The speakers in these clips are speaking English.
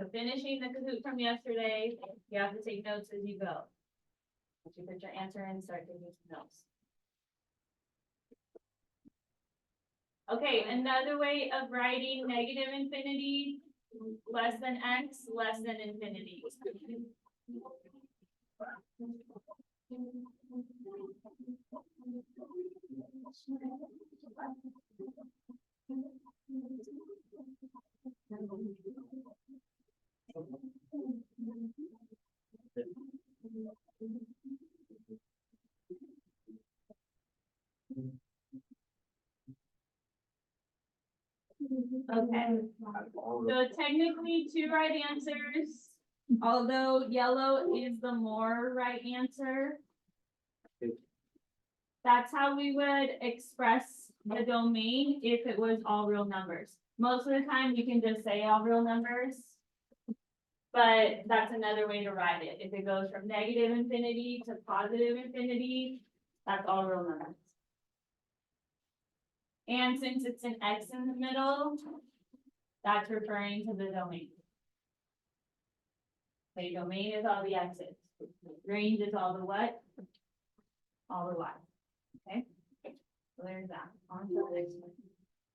So finishing the Kahoot from yesterday, you have to take notes as you go. Once you put your answer in, start taking some notes. Okay, another way of writing negative infinity, less than x, less than infinity. Okay, so technically two right answers, although yellow is the more right answer. That's how we would express the domain if it was all real numbers. Most of the time, you can just say all real numbers. But that's another way to write it. If it goes from negative infinity to positive infinity, that's all real numbers. And since it's an x in the middle, that's referring to the domain. The domain is all the x's. Range is all the what? All the y. Okay, so there's that. On to the next one.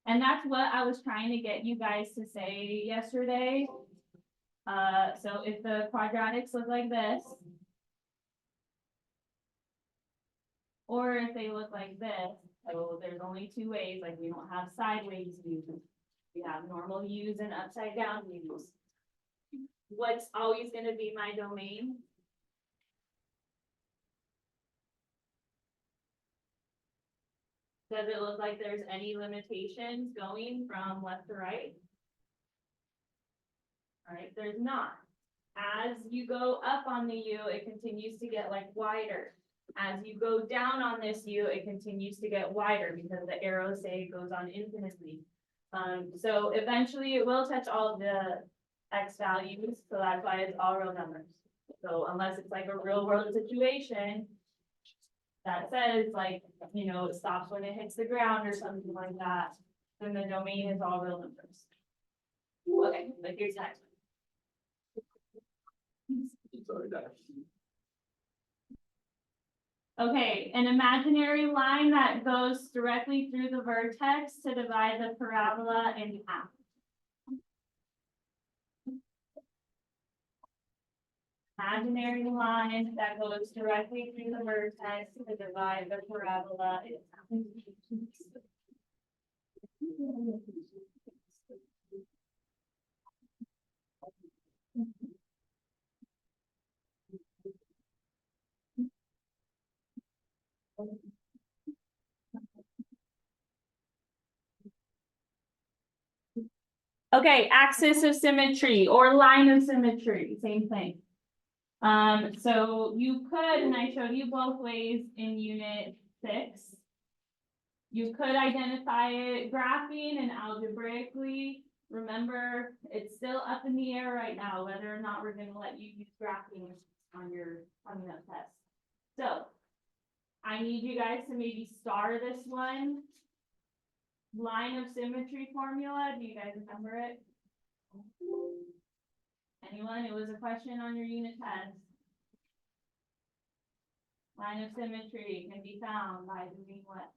And that's what I was trying to get you guys to say yesterday. So if the quadratics look like this, or if they look like this, so there's only two ways, like we don't have sideways views. We have normal views and upside down views. What's always going to be my domain? Does it look like there's any limitations going from left to right? All right, there's not. As you go up on the U, it continues to get like wider. As you go down on this U, it continues to get wider because the arrows say it goes on infinitely. So eventually it will touch all of the X values, so that's why it's all real numbers. So unless it's like a real world situation that says like, you know, it stops when it hits the ground or something like that, then the domain is all real numbers. Okay, but here's next one. Okay, an imaginary line that goes directly through the vertex to divide the parabola in half. Imaginary line that goes directly through the vertex to divide the parabola in half. Okay, axis of symmetry or line of symmetry, same thing. So you could, and I showed you both ways in unit 6. You could identify it graphing and algebraically. Remember, it's still up in the air right now, whether or not we're going to let you use graphing on your coming up test. So I need you guys to maybe star this one. Line of symmetry formula, do you guys remember it? Anyone? It was a question on your unit test. Line of symmetry can be found by doing what?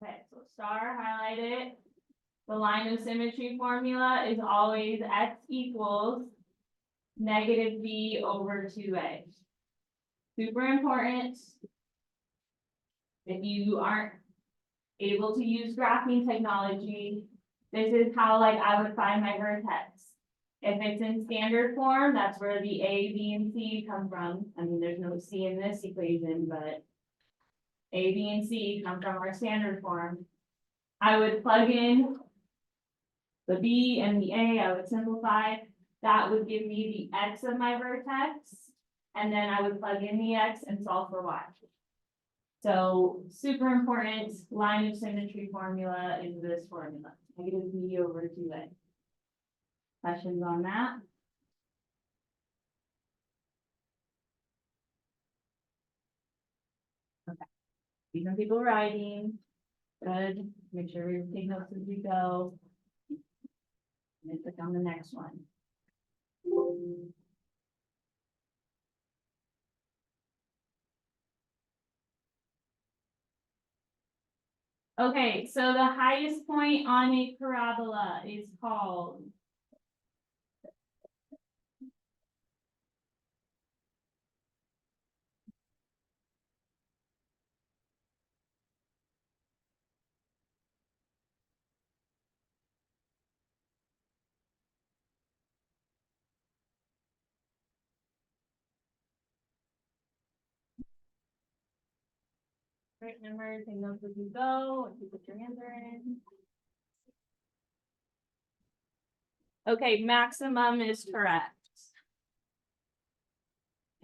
Okay, so star, highlight it. The line of symmetry formula is always x equals negative b over 2a. Super important. If you aren't able to use graphing technology, this is how like I would find my vertex. If it's in standard form, that's where the A, B, and C come from. I mean, there's no C in this equation, but A, B, and C come from our standard form. I would plug in the B and the A, I would simplify. That would give me the X of my vertex. And then I would plug in the X and solve for Y. So super important line of symmetry formula is this formula. Negative B over 2A. Questions on that? Okay. See some people writing. Good. Make sure you take notes as we go. And then click on the next one. Okay, so the highest point on a parabola is called. Right, remember, take notes as you go, or you put your answer in. Okay, maximum is correct.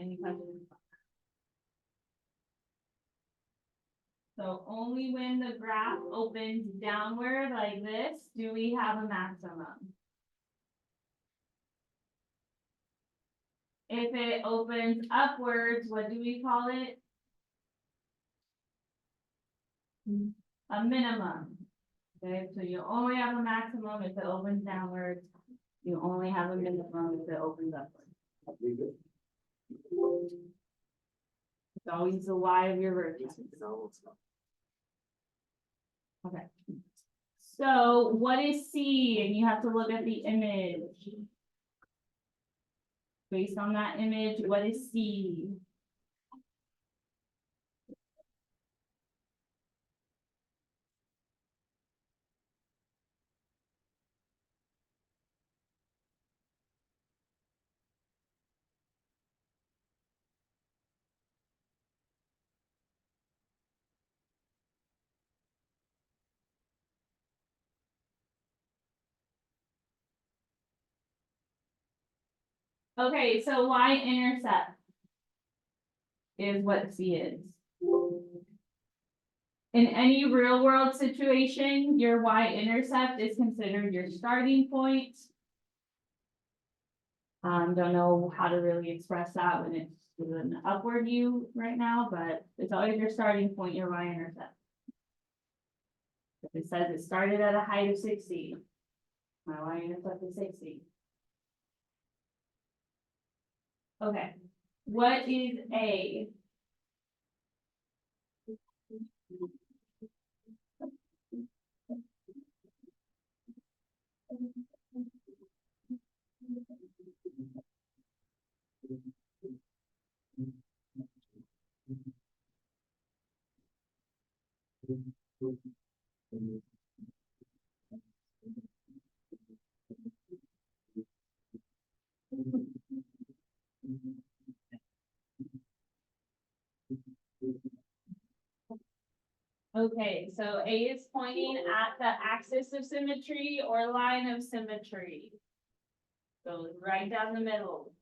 Any questions? So only when the graph opens downward like this, do we have a maximum. If it opens upwards, what do we call it? A minimum. Okay, so you only have a maximum if it opens downwards. You only have a minimum if it opens upwards. It's always the y of your vertex. Okay. So what is C? And you have to look at the image. Based on that image, what is C? Okay, so y-intercept is what C is. In any real world situation, your y-intercept is considered your starting point. Don't know how to really express that when it's an upward U right now, but it's always your starting point, your y-intercept. If it says it started at a height of 60, my y-intercept is 60. Okay, what is A? Okay, so A is pointing at the axis of symmetry or line of symmetry. Goes right down the middle.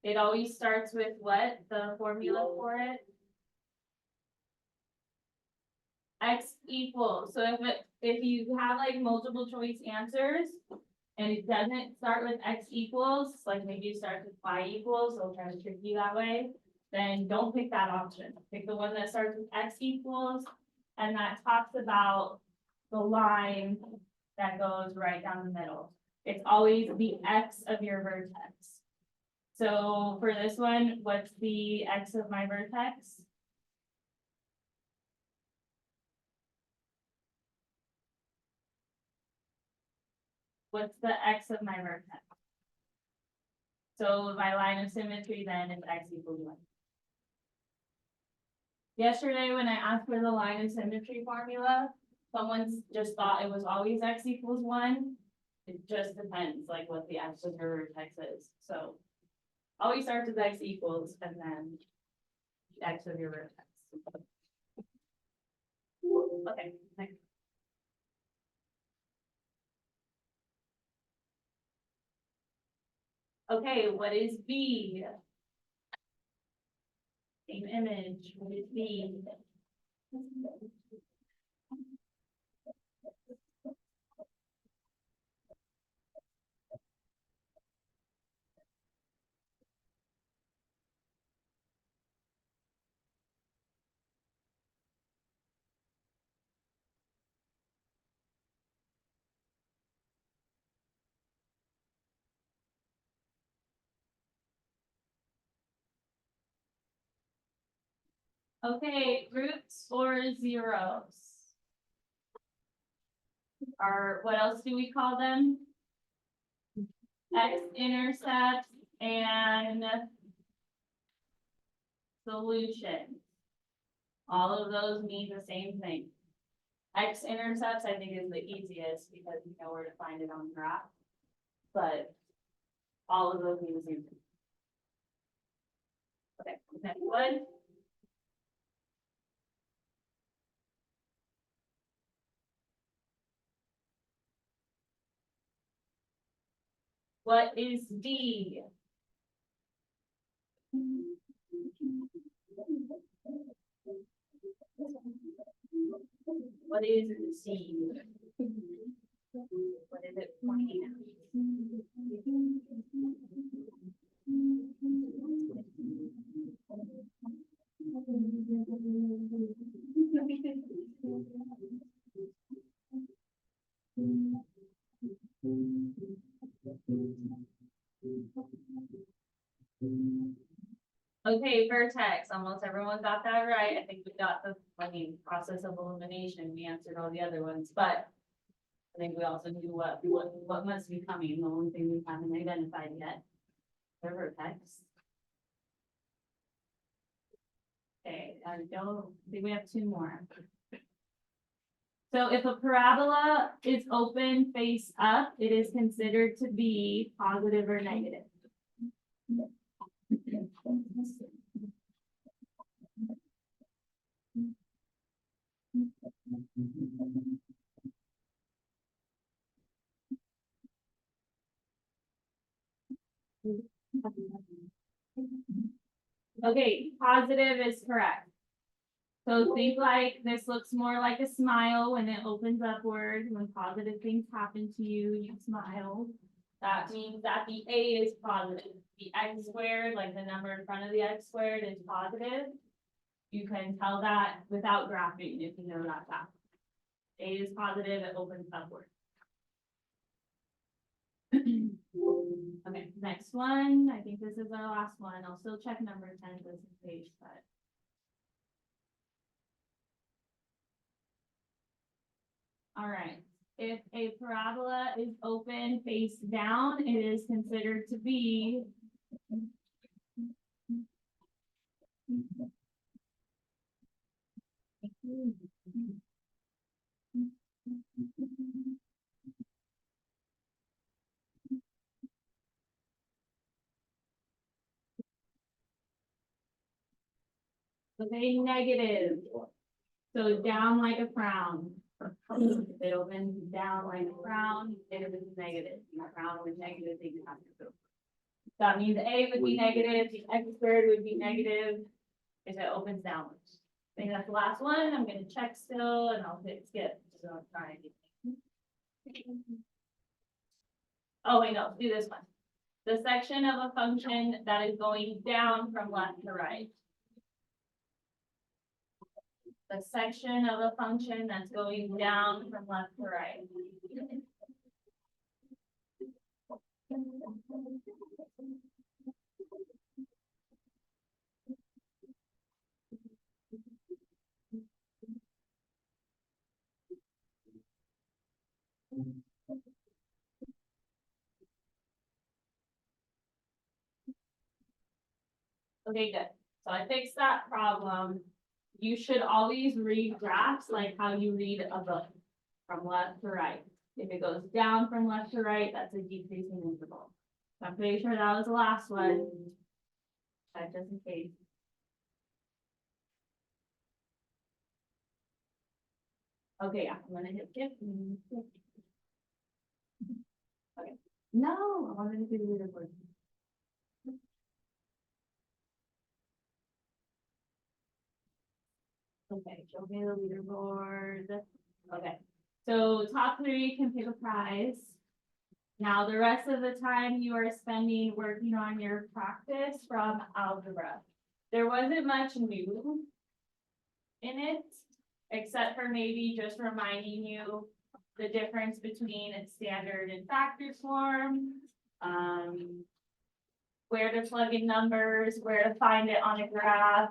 It always starts with what? The formula for it? X equals. So if you have like multiple choice answers and it doesn't start with X equals, like maybe it starts with Y equals, they'll try to trick you that way, then don't pick that option. Pick the one that starts with X equals and that talks about the line that goes right down the middle. It's always the X of your vertex. So for this one, what's the X of my vertex? What's the X of my vertex? So my line of symmetry then is X equals 1. Yesterday, when I asked for the line of symmetry formula, someone just thought it was always X equals 1. It just depends, like what the X of your vertex is. So always starts with X equals and then the X of your vertex. Okay, next. Okay, what is B? Same image, what is B? Okay, roots or zeros. Or what else do we call them? X-intercepts and solutions. All of those mean the same thing. X-intercepts, I think, is the easiest because you know where to find it on the graph. But all of those mean the same thing. Okay, next one. What is D? What is C? What is it pointing Okay, vertex, almost everyone got that right. I think we got the, process of elimination. We answered all the other ones, but I think we also knew what must be coming. The only thing we haven't identified yet. The vertex. Okay, I think we have two more. So if a parabola is open face up, it is considered to be positive or negative. Okay, positive is correct. So think like this looks more like a smile when it opens upward. When positive things happen to you, you smile. That means that the A is positive. The X squared, like the number in front of the X squared, is positive. You can tell that without graphing if you know that fact. A is positive, it opens upward. Okay, next one. I think this is our last one. I'll still check number 10 this page, but. All right, if a parabola is open face down, it is considered to be okay, negative. So down like a frown. If it opens down like a frown, it is negative. A frown with negative things happen. That means A would be negative, the X squared would be negative if it opens downwards. I think that's the last one. I'm gonna check still and I'll hit skip. So I'm trying. Oh wait, no, do this one. The section of a function that is going down from left to right. The section of a function that's going down from left to right. Okay, good. So I fixed that problem. You should always read graphs like how you read a book, from left to right. If it goes down from left to right, that's a decreasing interval. So I'm pretty sure that was the last one. But just in case. Okay, yeah, I'm gonna hit skip. Okay. No, I wanted to do the leaderboard. Okay, show me the leaderboard. Okay, so top 3 can pick a prize. Now, the rest of the time you are spending working on your practice from algebra. There wasn't much new in it, except for maybe just reminding you the difference between its standard and factor form, where to plug in numbers, where to find it on a graph.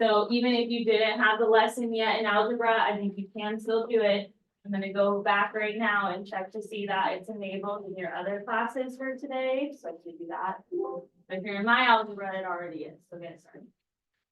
So even if you didn't have the lesson yet in algebra, I think you can still do it. I'm gonna go back right now and check to see that it's enabled in your other classes for today, so to do that. If you're in my algebra, it already is, so get started.